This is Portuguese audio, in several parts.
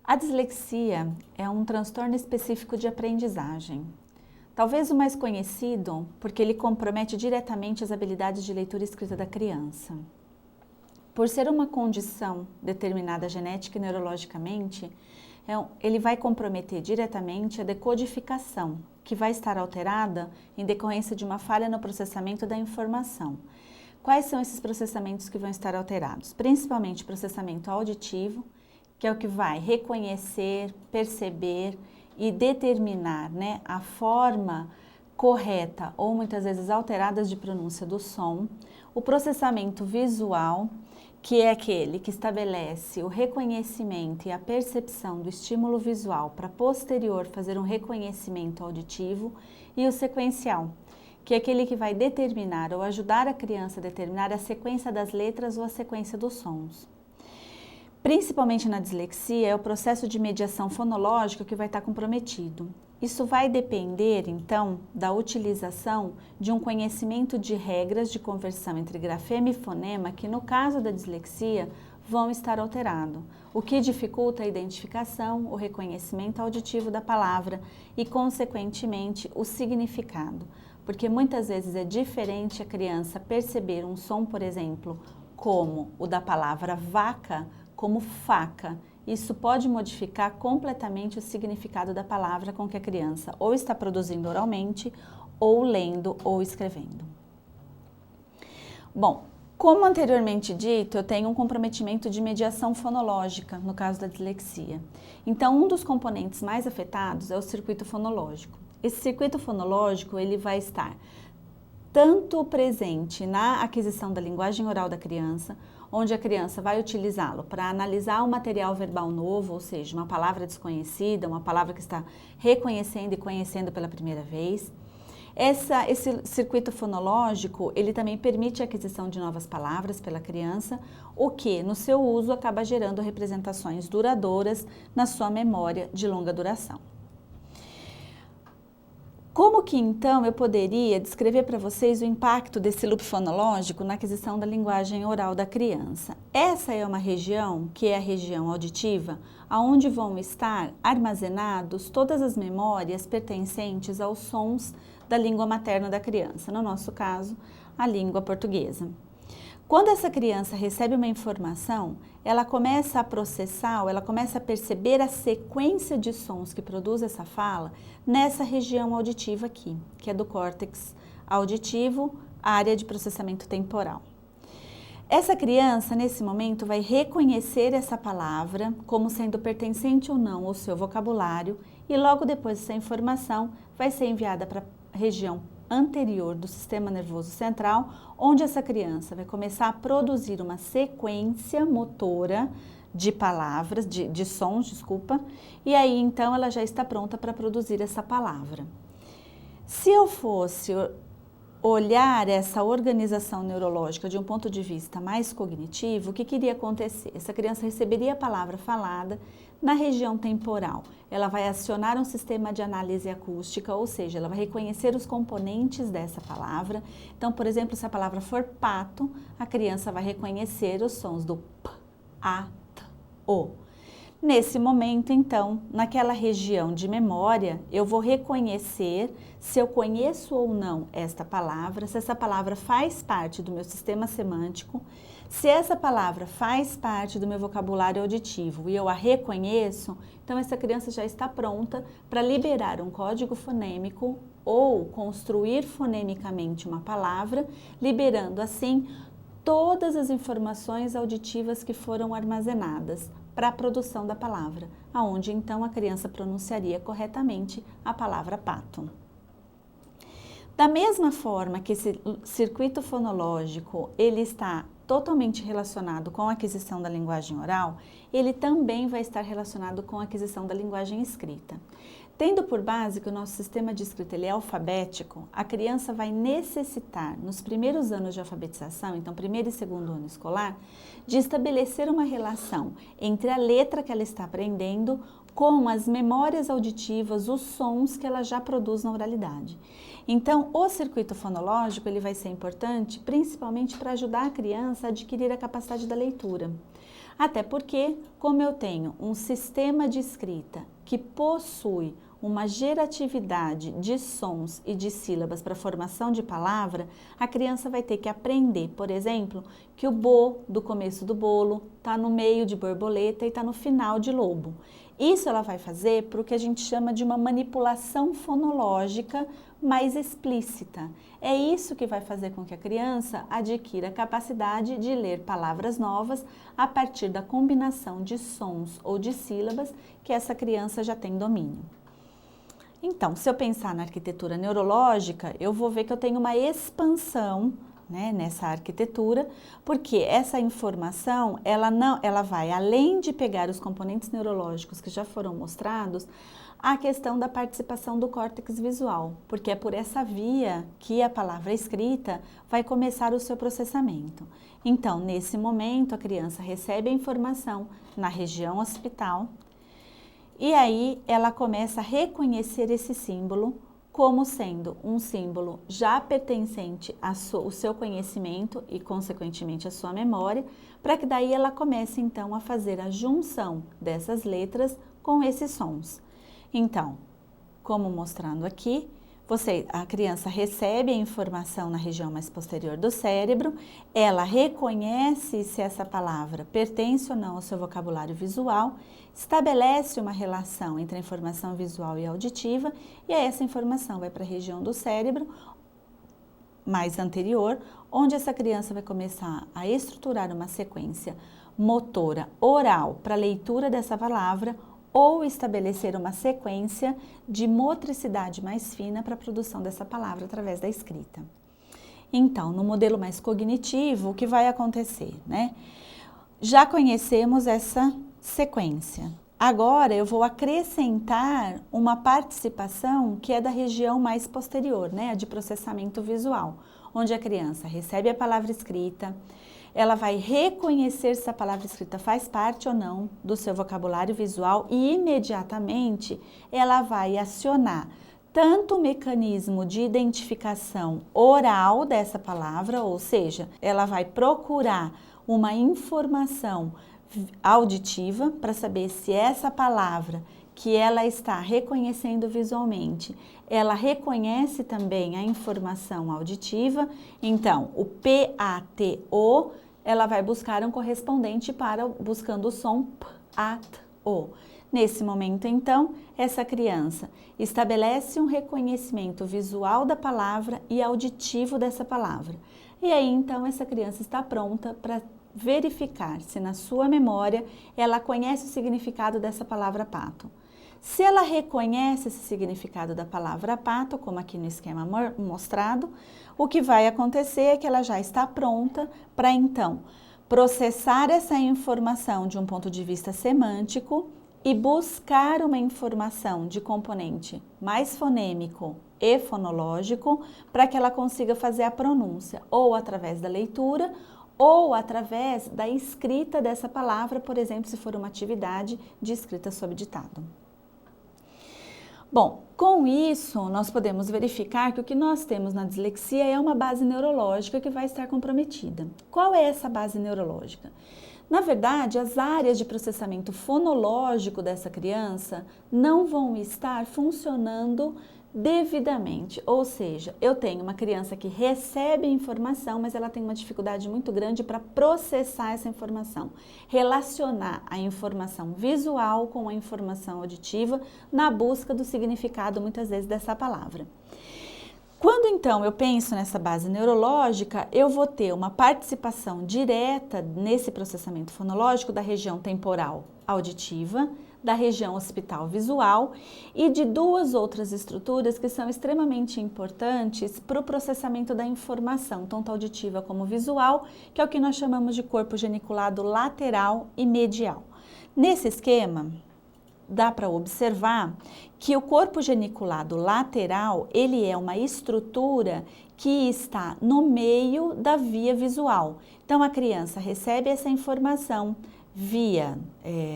A dislexia é um transtorno específico de aprendizagem. Talvez o mais conhecido porque ele compromete diretamente as habilidades de leitura e escrita da criança. Por ser uma condição determinada genética e neurologicamente, ele vai comprometer diretamente a decodificação, que vai estar alterada em decorrência de uma falha no processamento da informação. Quais são esses processamentos que vão estar alterados? Principalmente o processamento auditivo, que é o que vai reconhecer, perceber e determinar, a forma correta ou muitas vezes alteradas de pronúncia do som. O processamento visual, que é aquele que estabelece o reconhecimento e a percepção do estímulo visual para posterior fazer um reconhecimento auditivo, e o sequencial, que é aquele que vai determinar ou ajudar a criança a determinar a sequência das letras ou a sequência dos sons. Principalmente na dislexia, é o processo de mediação fonológica que vai estar comprometido. Isso vai depender, então, da utilização de um conhecimento de regras de conversão entre grafema e fonema que, no caso da dislexia, vão estar alterados, o que dificulta a identificação, o reconhecimento auditivo da palavra e, consequentemente, o significado. Porque muitas vezes é diferente a criança perceber um som, por exemplo, como o da palavra vaca, como faca. Isso pode modificar completamente o significado da palavra com que a criança ou está produzindo oralmente, ou lendo ou escrevendo. Bom, como anteriormente dito, eu tenho um comprometimento de mediação fonológica no caso da dislexia. Então, um dos componentes mais afetados é o circuito fonológico. Esse circuito fonológico, ele vai estar tanto presente na aquisição da linguagem oral da criança, onde a criança vai utilizá-lo para analisar um material verbal novo, ou seja, uma palavra desconhecida, uma palavra que está reconhecendo e conhecendo pela primeira vez. Esse circuito fonológico, ele também permite a aquisição de novas palavras pela criança, o que, no seu uso, acaba gerando representações duradouras na sua memória de longa duração. Como que então eu poderia descrever para vocês o impacto desse loop fonológico na aquisição da linguagem oral da criança? Essa é uma região, que é a região auditiva, onde vão estar armazenados todas as memórias pertencentes aos sons da língua materna da criança, no nosso caso, a língua portuguesa. Quando essa criança recebe uma informação, ela começa a processar, ou ela começa a perceber a sequência de sons que produz essa fala nessa região auditiva aqui, que é do córtex auditivo, área de processamento temporal. Essa criança, nesse momento, vai reconhecer essa palavra como sendo pertencente ou não ao seu vocabulário e logo depois essa informação vai ser enviada para a região anterior do sistema nervoso central, onde essa criança vai começar a produzir uma sequência motora de palavras, de sons, e aí então ela já está pronta para produzir essa palavra. Se eu fosse olhar essa organização neurológica de um ponto de vista mais cognitivo, o que iria acontecer? Essa criança receberia a palavra falada na região temporal. Ela vai acionar um sistema de análise acústica, ou seja, ela vai reconhecer os componentes dessa palavra. Então, por exemplo, se a palavra for pato, a criança vai reconhecer os sons do p, a, t, o. Nesse momento, então, naquela região de memória, eu vou reconhecer se eu conheço ou não esta palavra, se essa palavra faz parte do meu sistema semântico, se essa palavra faz parte do meu vocabulário auditivo e eu a reconheço, então essa criança já está pronta para liberar um código fonêmico ou construir fonemicamente uma palavra, liberando assim todas as informações auditivas que foram armazenadas para a produção da palavra, aonde então a criança pronunciaria corretamente a palavra pato. Da mesma forma que esse circuito fonológico ele está totalmente relacionado com a aquisição da linguagem oral, ele também vai estar relacionado com a aquisição da linguagem escrita. Tendo por base que o nosso sistema de escrita ele é alfabético, a criança vai necessitar, nos primeiros anos de alfabetização, então primeiro e segundo ano escolar, de estabelecer uma relação entre a letra que ela está aprendendo com as memórias auditivas, os sons que ela já produz na oralidade. Então, o circuito fonológico ele vai ser importante principalmente para ajudar a criança a adquirir a capacidade da leitura. Até porque, como eu tenho um sistema de escrita que possui uma geratividade de sons e de sílabas para a formação de palavra, a criança vai ter que aprender, por exemplo, que o bo do começo do bolo está no meio de borboleta e está no final de lobo. Isso ela vai fazer para o que a gente chama de uma manipulação fonológica mais explícita. É isso que vai fazer com que a criança adquira a capacidade de ler palavras novas a partir da combinação de sons ou de sílabas que essa criança já tem domínio. Então, se eu pensar na arquitetura neurológica, eu vou ver que eu tenho uma expansão, né, nessa arquitetura, porque essa informação, ela vai, além de pegar os componentes neurológicos que já foram mostrados, a questão da participação do córtex visual, porque é por essa via que a palavra escrita vai começar o seu processamento. Então, nesse momento, a criança recebe a informação na região occipital, e aí ela começa a reconhecer esse símbolo como sendo um símbolo já pertencente ao seu conhecimento e, consequentemente, à sua memória, para que daí ela comece, então, a fazer a junção dessas letras com esses sons. Então, como mostrando aqui, a criança recebe a informação na região mais posterior do cérebro, ela reconhece se essa palavra pertence ou não ao seu vocabulário visual, estabelece uma relação entre a informação visual e auditiva, e aí essa informação vai para a região do cérebro mais anterior, onde essa criança vai começar a estruturar uma sequência motora oral para a leitura dessa palavra, ou estabelecer uma sequência de motricidade mais fina para a produção dessa palavra através da escrita. Então, no modelo mais cognitivo, o que vai acontecer, né? Já conhecemos essa sequência. Agora, eu vou acrescentar uma participação que é da região mais posterior, né? A de processamento visual, onde a criança recebe a palavra escrita, ela vai reconhecer se a palavra escrita faz parte ou não do seu vocabulário visual e imediatamente ela vai acionar tanto o mecanismo de identificação oral dessa palavra, ou seja, ela vai procurar uma informação auditiva para saber se essa palavra que ela está reconhecendo visualmente, ela reconhece também a informação auditiva. Então, o PATO, ela vai buscar um correspondente buscando o som P, A, T, O. Nesse momento, então, essa criança estabelece um reconhecimento visual da palavra e auditivo dessa palavra. E aí, então, essa criança está pronta para verificar se na sua memória ela conhece o significado dessa palavra pato. Se ela reconhece esse significado da palavra pato, como aqui no esquema mostrado, o que vai acontecer é que ela já está pronta para, então, processar essa informação de um ponto de vista semântico e buscar uma informação de componente mais fonêmico e fonológico para que ela consiga fazer a pronúncia, ou através da leitura, ou através da escrita dessa palavra, por exemplo, se for uma atividade de escrita sob ditado. Bom, com isso, nós podemos verificar que o que nós temos na dislexia é uma base neurológica que vai estar comprometida. Qual é essa base neurológica? Na verdade, as áreas de processamento fonológico dessa criança não vão estar funcionando devidamente, ou seja, eu tenho uma criança que recebe a informação, mas ela tem uma dificuldade muito grande para processar essa informação, relacionar a informação visual com a informação auditiva na busca do significado, muitas vezes, dessa palavra. Quando então eu penso nessa base neurológica, eu vou ter uma participação direta nesse processamento fonológico da região temporal auditiva, da região occipital visual e de duas outras estruturas que são extremamente importantes para o processamento da informação, tanto auditiva como visual, que é o que nós chamamos de corpo geniculado lateral e medial. Nesse esquema, dá para observar que o corpo geniculado lateral, ele é uma estrutura que está no meio da via visual. Então, a criança recebe essa informação via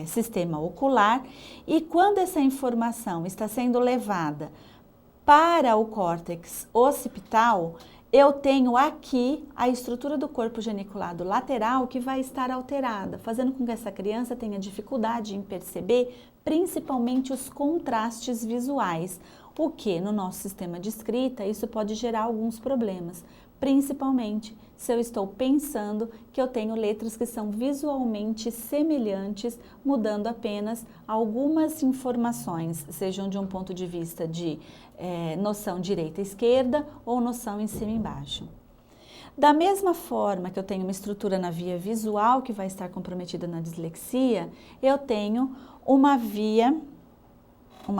sistema ocular, e quando essa informação está sendo levada para o córtex occipital, eu tenho aqui a estrutura do corpo geniculado lateral que vai estar alterada, fazendo com que essa criança tenha dificuldade em perceber principalmente os contrastes visuais, o que no nosso sistema de escrita isso pode gerar alguns problemas, principalmente se eu estou pensando que eu tenho letras que são visualmente semelhantes, mudando apenas algumas informações, sejam de um ponto de vista de noção direita e esquerda ou noção em cima e embaixo. Da mesma forma que eu tenho uma estrutura na via visual que vai estar comprometida na dislexia, eu tenho uma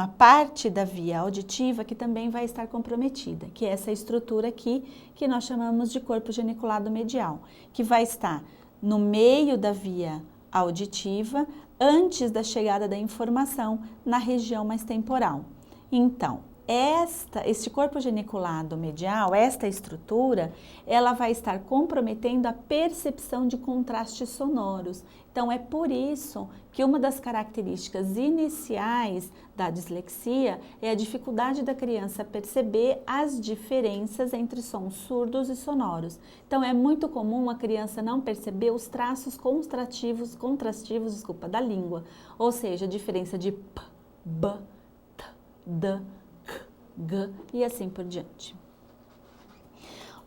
parte da via auditiva que também vai estar comprometida, que é essa estrutura aqui que nós chamamos de corpo geniculado medial, que vai estar no meio da via auditiva antes da chegada da informação na região mais temporal. Então, este corpo geniculado medial, esta estrutura, ela vai estar comprometendo a percepção de contrastes sonoros. Então, é por isso que uma das características iniciais da dislexia é a dificuldade da criança perceber as diferenças entre sons surdos e sonoros. Então, é muito comum a criança não perceber os traços contrastivos, da língua, ou seja, a diferença de p, b, t, d, G e assim por diante.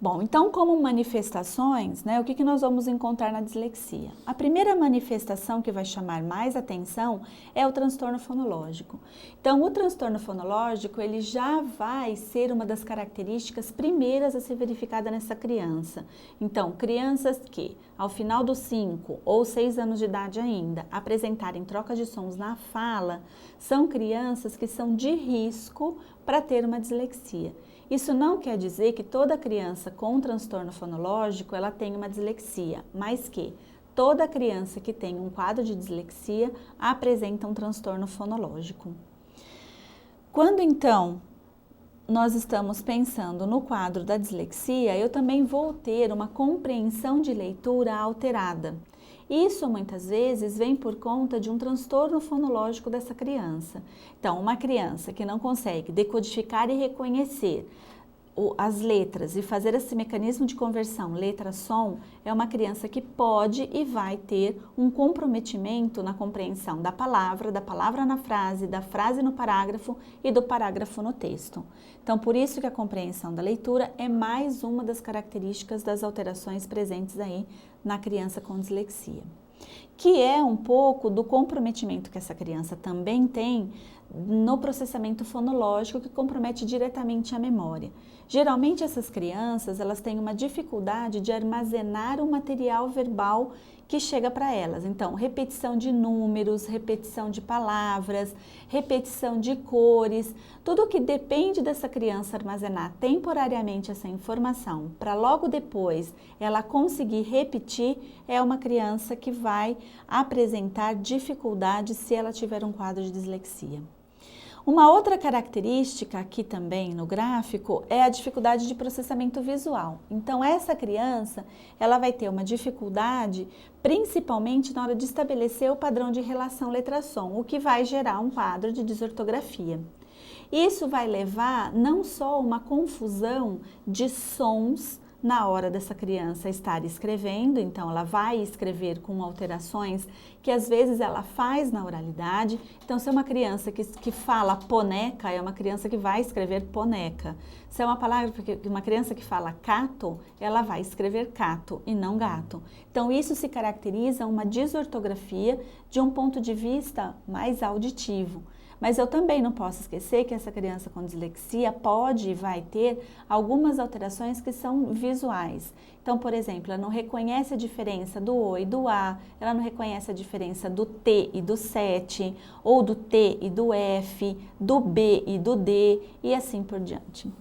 Bom, então como manifestações, o que nós vamos encontrar na dislexia? A primeira manifestação que vai chamar mais atenção é o transtorno fonológico. Então, o transtorno fonológico, ele já vai ser uma das características primeiras a ser verificada nessa criança. Então, crianças que, ao final dos 5 ou 6 anos de idade ainda, apresentarem troca de sons na fala, são crianças que são de risco para ter uma dislexia. Isso não quer dizer que toda criança com transtorno fonológico ela tem uma dislexia, mas que toda criança que tem um quadro de dislexia apresenta um transtorno fonológico. Quando então nós estamos pensando no quadro da dislexia, eu também vou ter uma compreensão de leitura alterada. Isso muitas vezes vem por conta de um transtorno fonológico dessa criança. Então, uma criança que não consegue decodificar e reconhecer as letras e fazer esse mecanismo de conversão letra-som é uma criança que pode e vai ter um comprometimento na compreensão da palavra na frase, da frase no parágrafo e do parágrafo no texto. Então, por isso que a compreensão da leitura é mais uma das características das alterações presentes aí na criança com dislexia, que é um pouco do comprometimento que essa criança também tem no processamento fonológico, que compromete diretamente a memória. Geralmente essas crianças, elas têm uma dificuldade de armazenar o material verbal que chega para elas. Então, repetição de números, repetição de palavras, repetição de cores, tudo que depende dessa criança armazenar temporariamente essa informação para logo depois ela conseguir repetir, é uma criança que vai apresentar dificuldade se ela tiver um quadro de dislexia. Uma outra característica aqui também no gráfico é a dificuldade de processamento visual. Então, essa criança, ela vai ter uma dificuldade principalmente na hora de estabelecer o padrão de relação letra-som, o que vai gerar um quadro de desortografia. Isso vai levar não só uma confusão de sons na hora dessa criança estar escrevendo, então ela vai escrever com alterações que às vezes ela faz na oralidade. Então, se é uma criança que fala poneca, é uma criança que vai escrever poneca. Se é uma criança que fala cato, ela vai escrever cato e não gato. Então, isso se caracteriza uma desortografia de um ponto de vista mais auditivo. Mas eu também não posso esquecer que essa criança com dislexia pode e vai ter algumas alterações que são visuais. Então, por exemplo, ela não reconhece a diferença do O e do A, ela não reconhece a diferença do T e do 7, ou do T e do F, do B e do D, e assim por diante.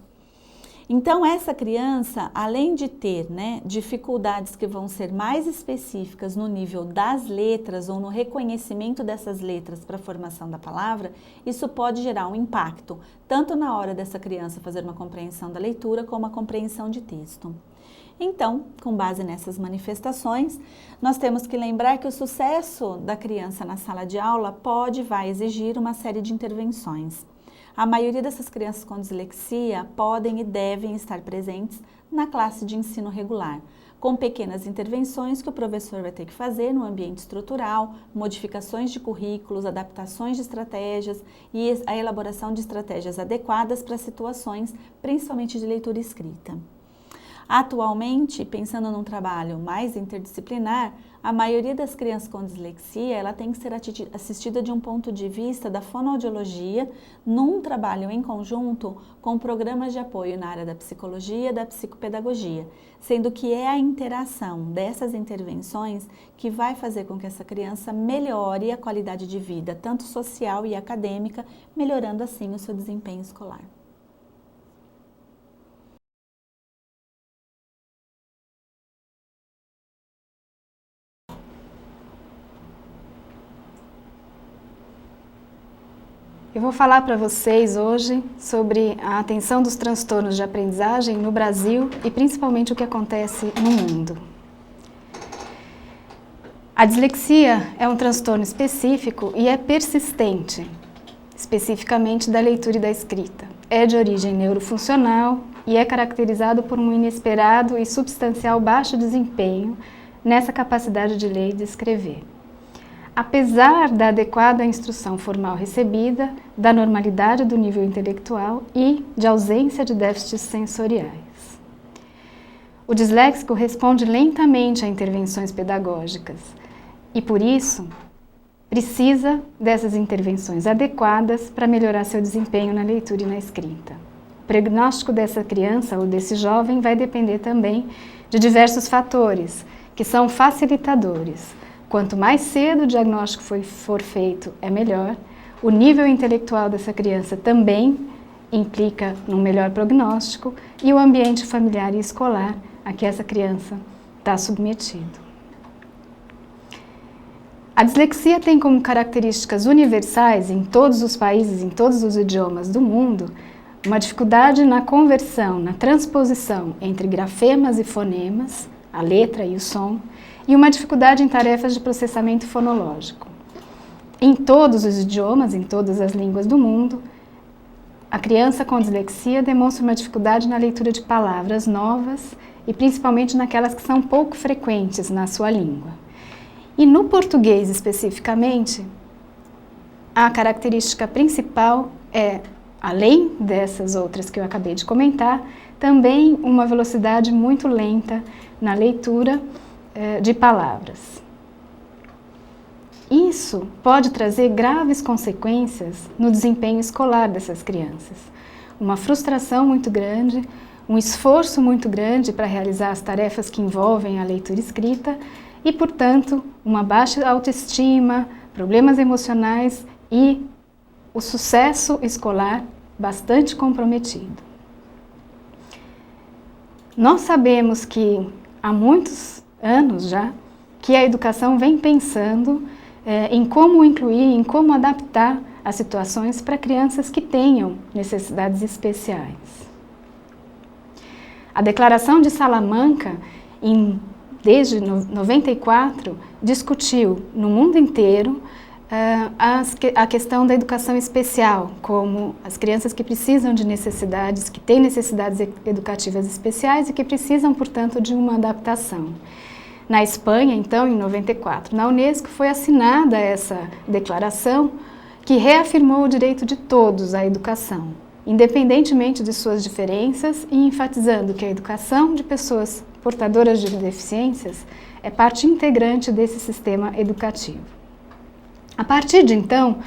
Então, essa criança, além de ter dificuldades que vão ser mais específicas no nível das letras ou no reconhecimento dessas letras para a formação da palavra, isso pode gerar um impacto, tanto na hora dessa criança fazer uma compreensão da leitura, como a compreensão de texto. Então, com base nessas manifestações, nós temos que lembrar que o sucesso da criança na sala de aula pode e vai exigir uma série de intervenções. A maioria dessas crianças com dislexia podem e devem estar presentes na classe de ensino regular, com pequenas intervenções que o professor vai ter que fazer no ambiente estrutural, modificações de currículos, adaptações de estratégias e a elaboração de estratégias adequadas para situações, principalmente de leitura e escrita. Atualmente, pensando num trabalho mais interdisciplinar, a maioria das crianças com dislexia ela tem que ser assistida de um ponto de vista da fonoaudiologia, num trabalho em conjunto com programas de apoio na área da psicologia e da psicopedagogia, sendo que é a interação dessas intervenções que vai fazer com que essa criança melhore a qualidade de vida, tanto social e acadêmica, melhorando assim o seu desempenho escolar. Eu vou falar para vocês hoje sobre a atenção dos transtornos de aprendizagem no Brasil e principalmente o que acontece no mundo. A dislexia é um transtorno específico e é persistente, especificamente da leitura e da escrita. É de origem neurofuncional e é caracterizado por um inesperado e substancial baixo desempenho nessa capacidade de ler e de escrever. Apesar da adequada instrução formal recebida, da normalidade do nível intelectual e de ausência de déficits sensoriais. O disléxico responde lentamente a intervenções pedagógicas e, por isso, precisa dessas intervenções adequadas para melhorar seu desempenho na leitura e na escrita. O prognóstico dessa criança ou desse jovem vai depender também de diversos fatores, que são facilitadores. Quanto mais cedo o diagnóstico for feito, é melhor. O nível intelectual dessa criança também implica num melhor prognóstico e o ambiente familiar e escolar a que essa criança está submetido. A dislexia tem como características universais em todos os países, em todos os idiomas do mundo, uma dificuldade na conversão, na transposição entre grafemas e fonemas, a letra e o som, e uma dificuldade em tarefas de processamento fonológico. Em todos os idiomas, em todas as línguas do mundo, a criança com dislexia demonstra uma dificuldade na leitura de palavras novas e principalmente naquelas que são pouco frequentes na sua língua. E no português especificamente, a característica principal é, além dessas outras que eu acabei de comentar, também uma velocidade muito lenta na leitura de palavras. Isso pode trazer graves consequências no desempenho escolar dessas crianças. Uma frustração muito grande, um esforço muito grande para realizar as tarefas que envolvem a leitura escrita e, portanto, uma baixa autoestima, problemas emocionais e o sucesso escolar bastante comprometido. Nós sabemos que há muitos anos já que a educação vem pensando em como incluir, em como adaptar as situações para crianças que tenham necessidades especiais. A Declaração de Salamanca, desde 94, discutiu no mundo inteiro a questão da educação especial, como as crianças que precisam de necessidades, que têm necessidades educativas especiais e que precisam, portanto, de uma adaptação. Na Espanha, então, em 94, na Unesco, foi assinada essa declaração que reafirmou o direito de todos à educação, independentemente de suas diferenças e enfatizando que a educação de pessoas portadoras de deficiências é parte integrante desse sistema educativo. A partir de então,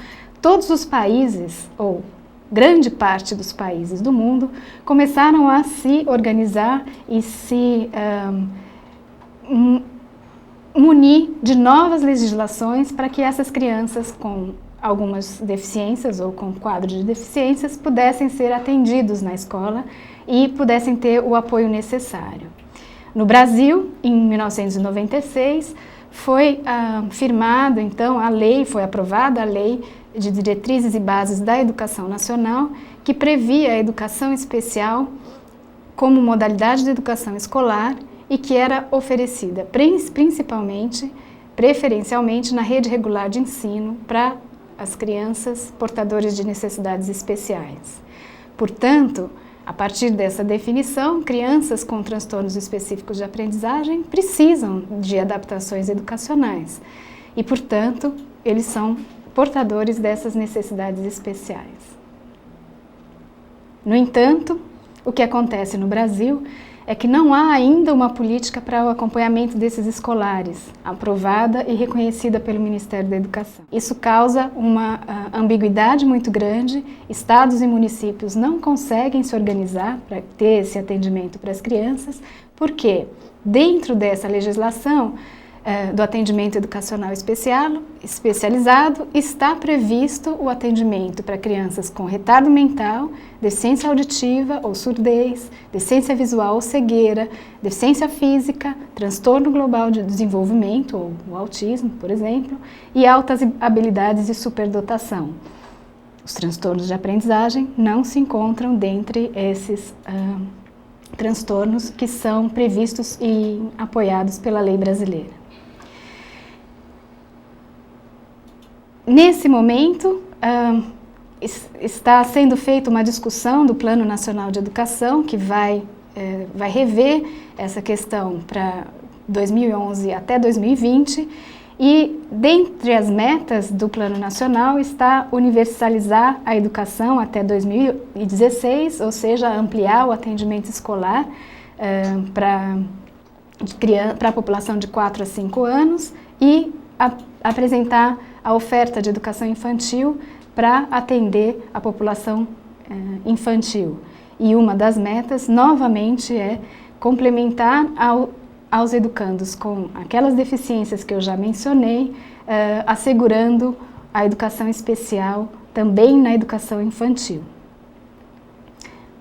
todos os países, ou grande parte dos países do mundo, começaram a se organizar e se munir de novas legislações para que essas crianças com algumas deficiências ou com quadro de deficiências pudessem ser atendidos na escola e pudessem ter o apoio necessário. No Brasil, em 1996, foi firmada, então, a lei, foi aprovada a Lei de Diretrizes e Bases da Educação Nacional, que previa a educação especial como modalidade de educação escolar e que era oferecida preferencialmente na rede regular de ensino para as crianças portadoras de necessidades especiais. Portanto, a partir dessa definição, crianças com transtornos específicos de aprendizagem precisam de adaptações educacionais e, portanto, eles são portadores dessas necessidades especiais. No entanto, o que acontece no Brasil é que não há ainda uma política para o acompanhamento desses escolares, aprovada e reconhecida pelo Ministério da Educação. Isso causa uma ambiguidade muito grande, estados e municípios não conseguem se organizar para ter esse atendimento para as crianças, porque dentro dessa legislação do atendimento educacional especializado, está previsto o atendimento para crianças com retardo mental, deficiência auditiva ou surdez, deficiência visual ou cegueira, deficiência física, transtorno global de desenvolvimento, ou o autismo, por exemplo, e altas habilidades de superdotação. Os transtornos de aprendizagem não se encontram dentre esses transtornos que são previstos e apoiados pela lei brasileira. Nesse momento, está sendo feita uma discussão do Plano Nacional de Educação, que vai rever essa questão para 2011 até 2020, e dentre as metas do Plano Nacional está universalizar a educação até 2016, ou seja, ampliar o atendimento escolar para a população de 4 a 5 anos e apresentar a oferta de educação infantil para atender a população infantil. E uma das metas, novamente, é complementar aos educandos com aquelas deficiências que eu já mencionei, assegurando a educação especial também na educação infantil.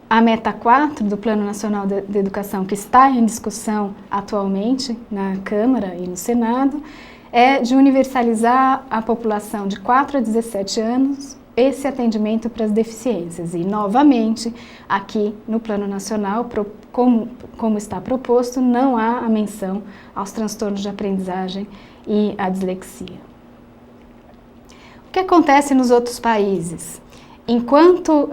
A meta 4 do Plano Nacional de Educação, que está em discussão atualmente na Câmara e no Senado, é de universalizar a população de 4 a 17 anos esse atendimento para as deficiências. E, novamente, aqui no Plano Nacional, como está proposto, não há a menção aos transtornos de aprendizagem e à dislexia. O que acontece nos outros países? Enquanto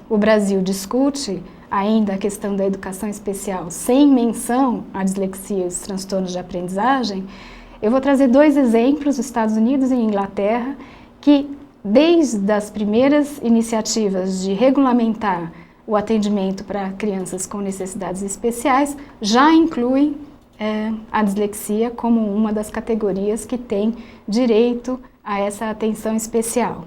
o Brasil discute ainda a questão da educação especial sem menção à dislexia e os transtornos de aprendizagem, eu vou trazer 2 exemplos, os Estados Unidos e Inglaterra, que desde as primeiras iniciativas de regulamentar o atendimento para crianças com necessidades especiais, já incluem a dislexia como uma das categorias que tem direito a essa atenção especial.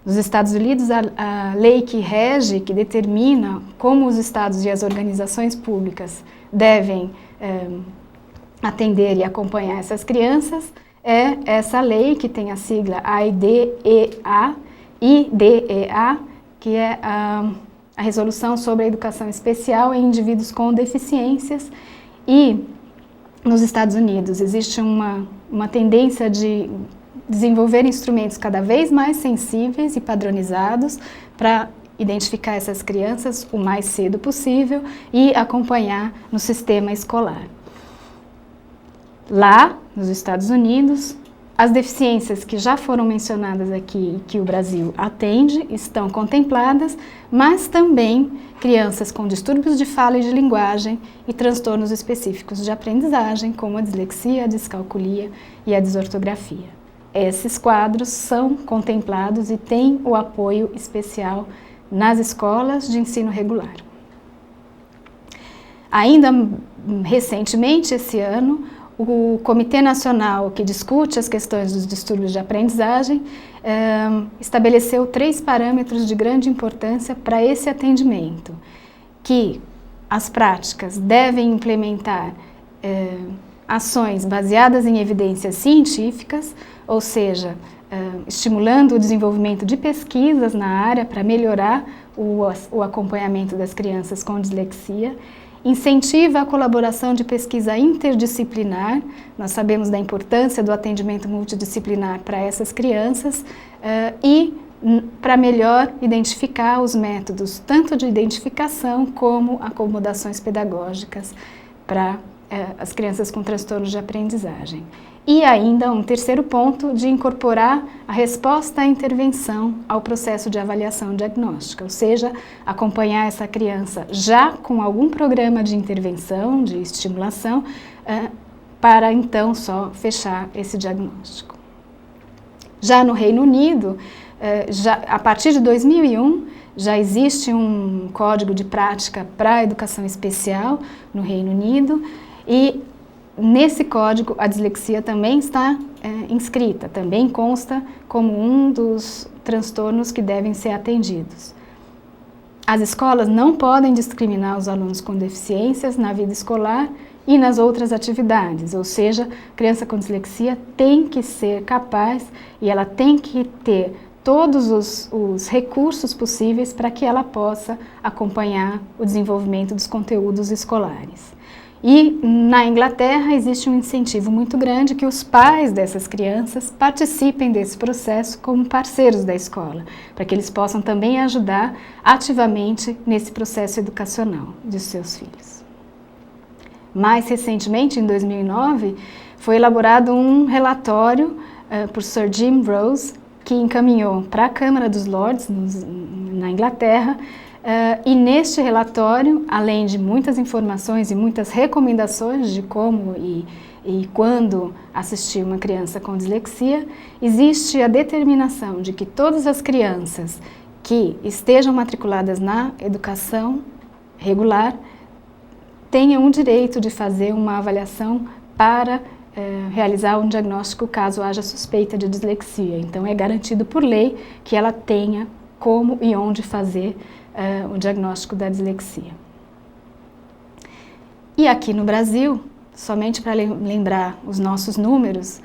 Nos Estados Unidos, a lei que rege, que determina como os estados e as organizações públicas devem atender e acompanhar essas crianças, é essa lei que tem a sigla IDEA, que é a Resolução sobre a Educação Especial em Indivíduos com Deficiências. E nos Estados Unidos existe uma tendência de desenvolver instrumentos cada vez mais sensíveis e padronizados para identificar essas crianças o mais cedo possível e acompanhar no sistema escolar. Lá, nos Estados Unidos, as deficiências que já foram mencionadas aqui e que o Brasil atende estão contempladas, mas também crianças com distúrbios de fala e de linguagem e transtornos específicos de aprendizagem, como a dislexia, a descalculia e a desortografia. Esses quadros são contemplados e têm o apoio especial nas escolas de ensino regular. Ainda recentemente, esse ano, o Comitê Nacional que discute as questões dos distúrbios de aprendizagem estabeleceu 3 parâmetros de grande importância para esse atendimento, que as práticas devem implementar ações baseadas em evidências científicas, ou seja, estimulando o desenvolvimento de pesquisas na área para melhorar o acompanhamento das crianças com dislexia, incentiva a colaboração de pesquisa interdisciplinar. Nós sabemos da importância do atendimento multidisciplinar para essas crianças e para melhor identificar os métodos, tanto de identificação como acomodações pedagógicas para as crianças com transtornos de aprendizagem. E ainda um terceiro ponto de incorporar a resposta à intervenção ao processo de avaliação diagnóstica, ou seja, acompanhar essa criança já com algum programa de intervenção, de estimulação, para então só fechar esse diagnóstico. Já no Reino Unido, a partir de 2001, já existe um código de prática para a educação especial no Reino Unido e nesse código a dislexia também está inscrita, também consta como um dos transtornos que devem ser atendidos. As escolas não podem discriminar os alunos com deficiências na vida escolar e nas outras atividades, ou seja, criança com dislexia tem que ser capaz e ela tem que ter todos os recursos possíveis para que ela possa acompanhar o desenvolvimento dos conteúdos escolares. E na Inglaterra existe um incentivo muito grande que os pais dessas crianças participem desse processo como parceiros da escola, para que eles possam também ajudar ativamente nesse processo educacional de seus filhos. Mais recentemente, em 2009, foi elaborado um relatório por Sir Jim Rose, que encaminhou para a Câmara dos Lords, na Inglaterra, e neste relatório, além de muitas informações e muitas recomendações de como e quando assistir uma criança com dislexia, existe a determinação de que todas as crianças que estejam matriculadas na educação regular tenham o direito de fazer uma avaliação para realizar um diagnóstico caso haja suspeita de dislexia. Então é garantido por lei que ela tenha como e onde fazer o diagnóstico da dislexia. E aqui no Brasil, somente para lembrar os nossos números,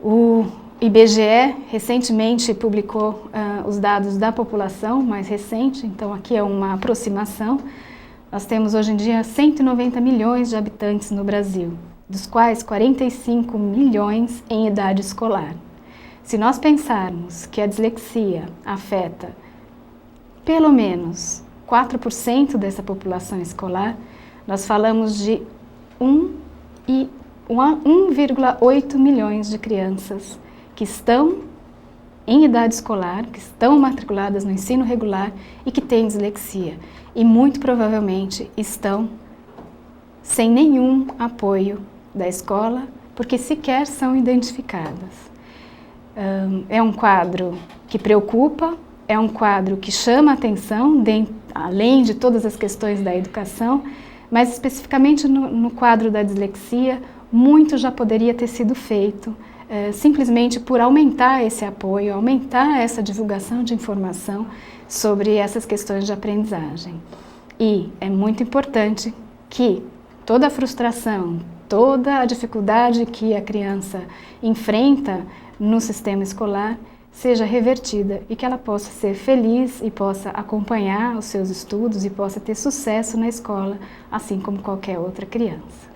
o IBGE recentemente publicou os dados da população mais recente, então aqui é uma aproximação. Nós temos hoje em dia 190 milhões de habitantes no Brasil, dos quais 45 milhões em idade escolar. Se nós pensarmos que a dislexia afeta pelo menos 4% dessa população escolar, nós falamos de 1,8 milhões de crianças que estão em idade escolar, que estão matriculadas no ensino regular e que têm dislexia. E muito provavelmente estão sem nenhum apoio da escola, porque sequer são identificadas. É um quadro que preocupa, é um quadro que chama a atenção, além de todas as questões da educação, mas especificamente no quadro da dislexia, muito já poderia ter sido feito, simplesmente por aumentar esse apoio, aumentar essa divulgação de informação sobre essas questões de aprendizagem. E é muito importante que toda a frustração, toda a dificuldade que a criança enfrenta no sistema escolar seja revertida e que ela possa ser feliz e possa acompanhar os seus estudos e possa ter sucesso na escola, assim como qualquer outra criança.